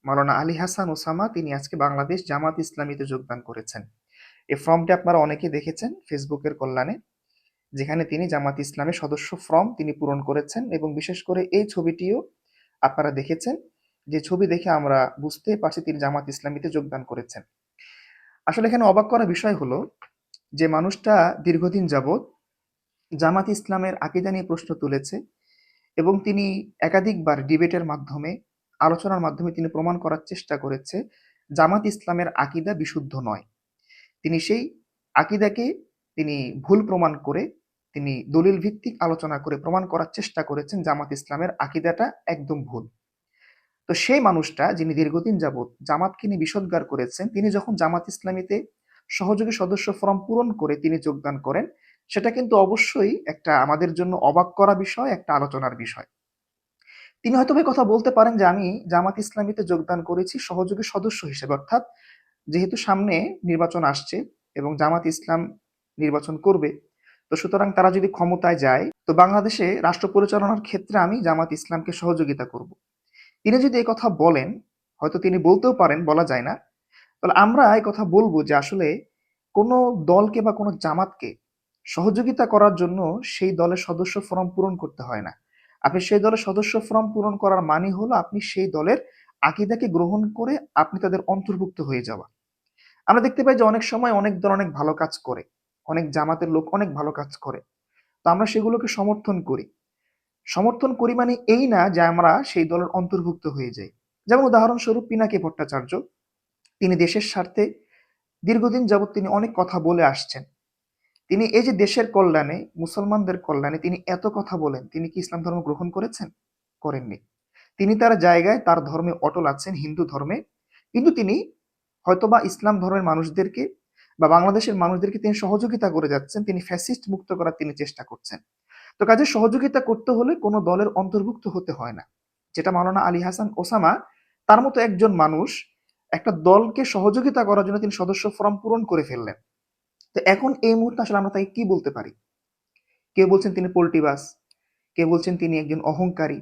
মাওলানা Ali Hasan Osama তিনি আজকে বাংলাদেশ জামাত ইসলামীতে যোগদান করেছেন। এই ফর্মটি আপনারা অনেকে দেখেছেন ফেসবুকের কল্যাণে, যেখানে তিনি জামাত ইসলামের সদস্য ফর্ম তিনি পূরণ করেছেন এবং বিশেষ করে এই ছবিটিও আপনারা দেখেছেন, যে ছবি দেখে আমরা বুঝতে পারছি তিনি জামাত ইসলামীতে যোগদান করেছেন। আসলে এখানে অবাক করা বিষয় হলো যে মানুষটা দীর্ঘদিন যাবৎ জামাত ইসলামের আকীদা নিয়ে প্রশ্ন তুলেছে এবং তিনি একাধিকবার ডিবেটের মাধ্যমে, আলোচনার মাধ্যমে তিনি প্রমাণ করার চেষ্টা করেছে জামাত ইসলামের আকীদা বিশুদ্ধ নয়। তিনি সেই আকীদাকে তিনি ভুল প্রমাণ করে, তিনি দলিল ভিত্তিক আলোচনা করে প্রমাণ করার চেষ্টা করেছেন জামাত ইসলামের আকীদাটা একদম ভুল। তো সেই মানুষটা যিনি দীর্ঘদিন যাবৎ জামাতকে নিয়ে বিষোদ্গার করেছেন, তিনি যখন জামাত ইসলামীতে সহযোগী সদস্য ফরম পূরণ করে তিনি যোগদান করেন, সেটা কিন্তু অবশ্যই একটা আমাদের জন্য অবাক করা বিষয়, একটা আলোচনার বিষয়। তিনি হয়তো এই কথা বলতে পারেন যে আমি জামাত ইসলামীতে যোগদান করেছি সহযোগী সদস্য হিসেবে, অর্থাৎ যেহেতু সামনে নির্বাচন আসছে এবং জামাত ইসলাম নির্বাচন করবে, তো সুতরাং তারা যদি ক্ষমতায় যায় তো বাংলাদেশে রাষ্ট্র পরিচালনার ক্ষেত্রে আমি জামাত ইসলামকে সহযোগিতা করব। তিনি যদি এই কথা বলেন, হয়তো তিনি বলতেও পারেন, বলা যায় না, তাহলে আমরা এই কথা বলবো যে আসলে কোনো দলকে বা কোনো জামাতকে সহযোগিতা করার জন্য সেই দলের সদস্য ফরম পূরণ করতে হয় না। আপনি সেই দলের সদস্য ফরম পূরণ করার মানে হলো আপনি সেই দলের আকীদাকে গ্রহণ করে আপনি তাদের অন্তর্ভুক্ত হয়ে যাওয়া। আমরা দেখতে পাই যে অনেক সময় অনেক দল অনেক ভালো কাজ করে, অনেক জামাতের লোক অনেক ভালো কাজ করে, তো আমরা সেগুলোকে সমর্থন করি। সমর্থন করি মানে এই না যে আমরা সেই দলের অন্তর্ভুক্ত হয়ে যাই। যেমন উদাহরণস্বরূপ পিনাকি ভট্টাচার্য, তিনি দেশের স্বার্থে দীর্ঘদিন যাবৎ তিনি অনেক কথা বলে আসছেন। তিনি এই যে দেশের কল্যাণে, মুসলমানদের কল্যাণে তিনি এত কথা বলেন, তিনি কি ইসলাম ধর্ম গ্রহণ করেছেন? করেননি। তিনি তার জায়গায় তার ধর্মে অটল আছেন, হিন্দু ধর্মে, কিন্তু তিনি হয়তোবা ইসলাম ধর্মের মানুষদেরকে বা বাংলাদেশের মানুষদেরকে তিনি সহযোগিতা করে যাচ্ছেন, তিনি ফ্যাসিস্ট মুক্ত করার তিনি চেষ্টা করছেন। তো কাজে সহযোগিতা করতে হলে কোনো দলের অন্তর্ভুক্ত হতে হয় না, যেটা মাওলানা আলী হাসান ওসামা তার মতো একজন মানুষ একটা দলকে সহযোগিতা করার জন্য তিনি সদস্য ফরম পূরণ করে ফেললেন। তো এখন এই মুহূর্তে আসলে আমরা তাকে কি বলতে পারি? কেউ বলছেন তিনি পোল্টিবাজ, কেউ বলছেন তিনি একজন অহংকারী,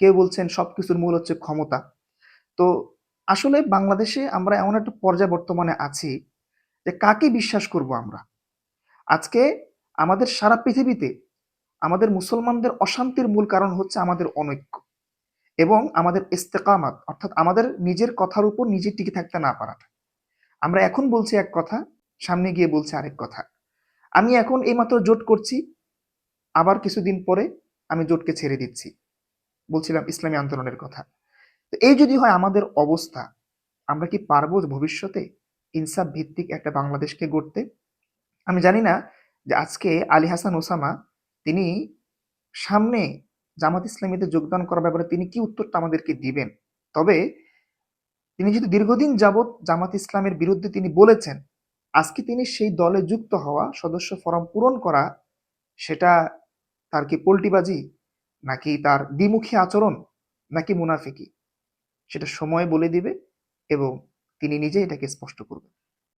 কেউ বলছেন সবকিছুর মূল হচ্ছে ক্ষমতা। তো আসলে বাংলাদেশে আমরা এমন একটা পর্যায়ে বর্তমানে আছি যে কাকে বিশ্বাস করব আমরা? আজকে আমাদের সারা পৃথিবীতে আমাদের মুসলমানদের অশান্তির মূল কারণ হচ্ছে আমাদের অনৈক্য এবং আমাদের ইস্তেকামাত, অর্থাৎ আমাদের নিজের কথার উপর নিজে টিকে থাকতে না পারাটা। আমরা এখন বলছি এক কথা, সামনে গিয়ে বলছি আরেক কথা। আমি এখন এইমাত্র জোট করছি, আবার কিছুদিন পরে আমি জোটকে ছেড়ে দিচ্ছি। বলছিলাম ইসলামী আন্দোলনের কথা। তো এই যদি হয় আমাদের অবস্থা, আমরা কি পারবো ভবিষ্যতে ইনসাফ ভিত্তিক একটা বাংলাদেশকে গড়তে? আমি জানি না যে আজকে আলী হাসান ওসামা তিনি সামনে জামাত ইসলামীতে যোগদান করার ব্যাপারে তিনি কি উত্তরটা আমাদেরকে দিবেন। তবে তিনি যদি দীর্ঘদিন যাবৎ জামাত ইসলামের বিরুদ্ধে তিনি বলেছেন, আজকে তিনি সেই দলে যুক্ত হওয়া, সদস্য ফরম পূরণ করা, সেটা তার কি পোল্টিবাজি, নাকি তার দ্বিমুখী আচরণ, নাকি মুনাফিকি, সেটা সময় বলে দিবে এবং তিনি নিজে এটাকে স্পষ্ট করবেন।